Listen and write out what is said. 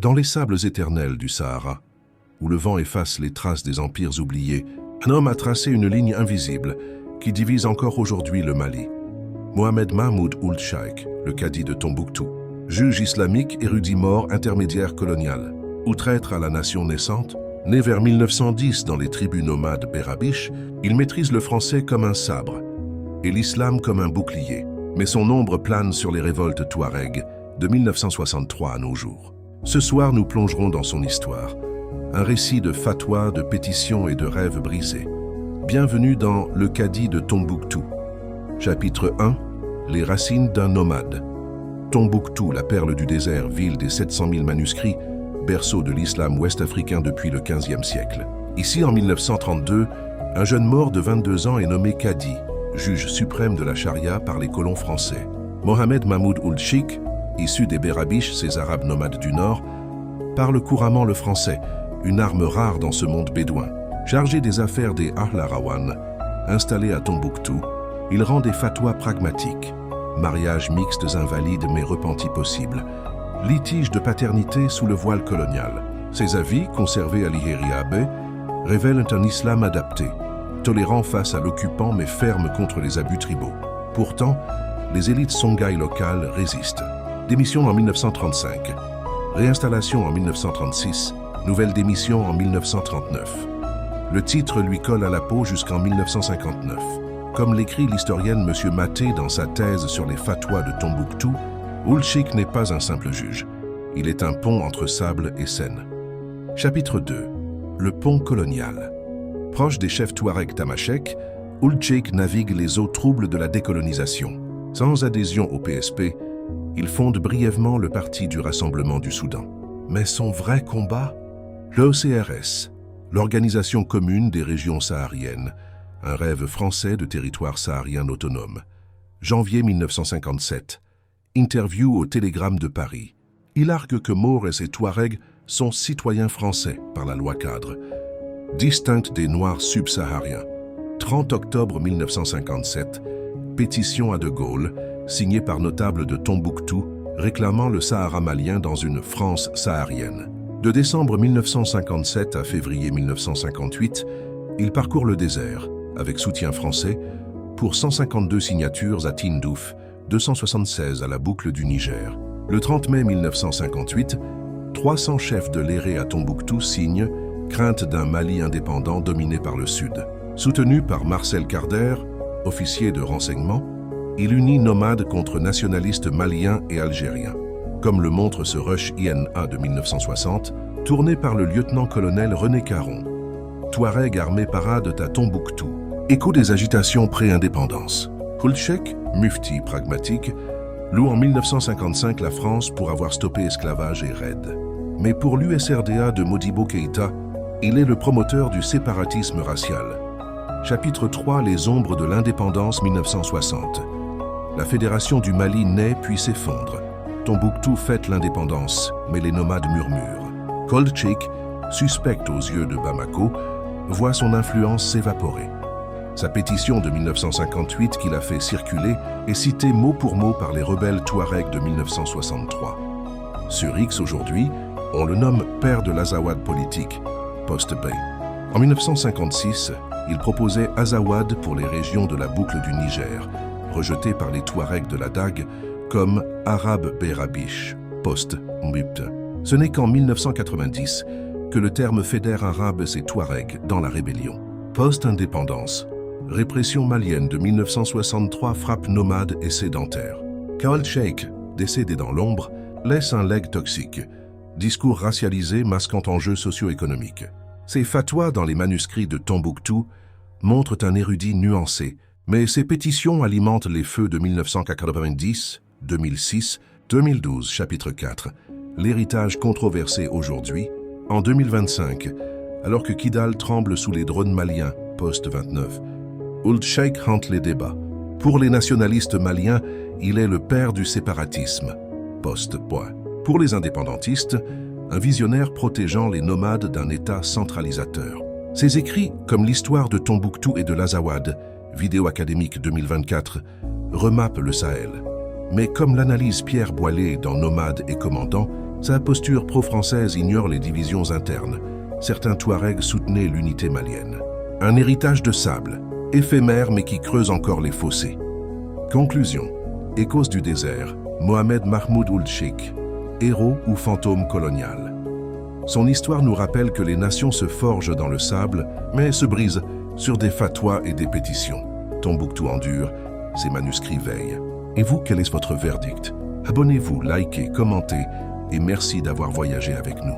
Dans les sables éternels du Sahara, où le vent efface les traces des empires oubliés, un homme a tracé une ligne invisible qui divise encore aujourd'hui le Mali. Mohamed Mahmoud Ould Cheikh, le cadi de Tombouctou, juge islamique, érudit mort, intermédiaire colonial, ou traître à la nation naissante, né vers 1910 dans les tribus nomades Berabiche, il maîtrise le français comme un sabre et l'islam comme un bouclier. Mais son ombre plane sur les révoltes touaregs de 1963 à nos jours. Ce soir, nous plongerons dans son histoire. Un récit de fatwas, de pétitions et de rêves brisés. Bienvenue dans Le Cadi de Tombouctou. Chapitre 1. Les racines d'un nomade. Tombouctou, la perle du désert, ville des 700 000 manuscrits, berceau de l'islam ouest-africain depuis le XVe siècle. Ici, en 1932, un jeune mort de 22 ans est nommé Cadi, juge suprême de la charia par les colons français. Mohamed Mahmoud Ould Cheikh, issu des Berabiches, ces arabes nomades du Nord, parle couramment le français, une arme rare dans ce monde bédouin. Chargé des affaires des Ahl Arawan, installé à Tombouctou, il rend des fatwas pragmatiques. Mariages mixtes invalides mais repentis possibles. Litige de paternité sous le voile colonial. Ses avis, conservés à l'Ihéria Bay, révèlent un islam adapté, tolérant face à l'occupant mais ferme contre les abus tribaux. Pourtant, les élites songhai locales résistent. Démission en 1935, réinstallation en 1936, nouvelle démission en 1939. Le titre lui colle à la peau jusqu'en 1959. Comme l'écrit l'historienne M. Maté dans sa thèse sur les fatwas de Tombouctou, Ould Cheikh n'est pas un simple juge. Il est un pont entre sable et Seine. Chapitre 2. Le pont colonial. Proche des chefs touaregs tamashek, Ould Cheikh navigue les eaux troubles de la décolonisation. Sans adhésion au PSP, il fonde brièvement le Parti du Rassemblement du Soudan. Mais son vrai combat? L'OCRS, l'Organisation commune des régions sahariennes, un rêve français de territoire saharien autonome. Janvier 1957. Interview au Télégramme de Paris. Il argue que Maures et Touaregs sont citoyens français par la loi cadre, distincts des Noirs subsahariens. 30 octobre 1957, pétition à De Gaulle, signée par notables de Tombouctou, réclamant le Sahara malien dans une France saharienne. De décembre 1957 à février 1958, il parcourt le désert, avec soutien français, pour 152 signatures à Tindouf, 276 à la boucle du Niger. Le 30 mai 1958, 300 chefs de l'éré à Tombouctou signent crainte d'un Mali indépendant dominé par le Sud. Soutenu par Marcel Carder, officier de renseignement, il unit nomades contre nationalistes maliens et algériens. Comme le montre ce rush INA de 1960, tourné par le lieutenant-colonel René Caron. Touareg armé parade à Tombouctou. Écho des agitations pré-indépendance. Ould Cheikh, mufti pragmatique, loue en 1955 la France pour avoir stoppé esclavage et raid. Mais pour l'USRDA de Modibo Keïta, il est le promoteur du séparatisme racial. Chapitre 3. Les ombres de l'indépendance 1960. La Fédération du Mali naît puis s'effondre. Tombouctou fête l'indépendance, mais les nomades murmurent. Ould Cheikh, suspect aux yeux de Bamako, voit son influence s'évaporer. Sa pétition de 1958 qu'il a fait circuler est citée mot pour mot par les rebelles touaregs de 1963. Sur X aujourd'hui, on le nomme père de l'Azawad politique, post-Bay. En 1956, il proposait Azawad pour les régions de la boucle du Niger, rejeté par les Touaregs de la Dague comme Arabe Berabiche, post-Mbupt. Ce n'est qu'en 1990 que le terme fédère arabe ces Touaregs dans la rébellion. Post-indépendance, répression malienne de 1963 frappe nomades et sédentaires. Ould Cheikh, décédé dans l'ombre, laisse un legs toxique, discours racialisé masquant enjeux socio-économiques. Ses fatwas dans les manuscrits de Tombouctou montrent un érudit nuancé, mais ses pétitions alimentent les feux de 1990, 2006, 2012, chapitre 4. L'héritage controversé aujourd'hui, en 2025, alors que Kidal tremble sous les drones maliens, post-29. Ould Cheikh hante les débats. Pour les nationalistes maliens, il est le père du séparatisme, post-point. Pour les indépendantistes, un visionnaire protégeant les nomades d'un État centralisateur. Ses écrits, comme l'histoire de Tombouctou et de l'Azawad, Vidéo académique 2024, remappent le Sahel. Mais comme l'analyse Pierre Boilet dans Nomades et Commandants, Sa posture pro-française ignore les divisions internes. Certains Touaregs soutenaient l'unité malienne. Un héritage de sable, éphémère mais qui creuse encore les fossés. Conclusion. Échos du désert, Mohamed Mahmoud Ould Cheikh, héros ou fantôme colonial. Son histoire nous rappelle que les nations se forgent dans le sable, mais se brisent sur des fatwas et des pétitions. Tombouctou endure, ses manuscrits veillent. Et vous, quel est votre verdict? Abonnez-vous, likez, commentez et merci d'avoir voyagé avec nous.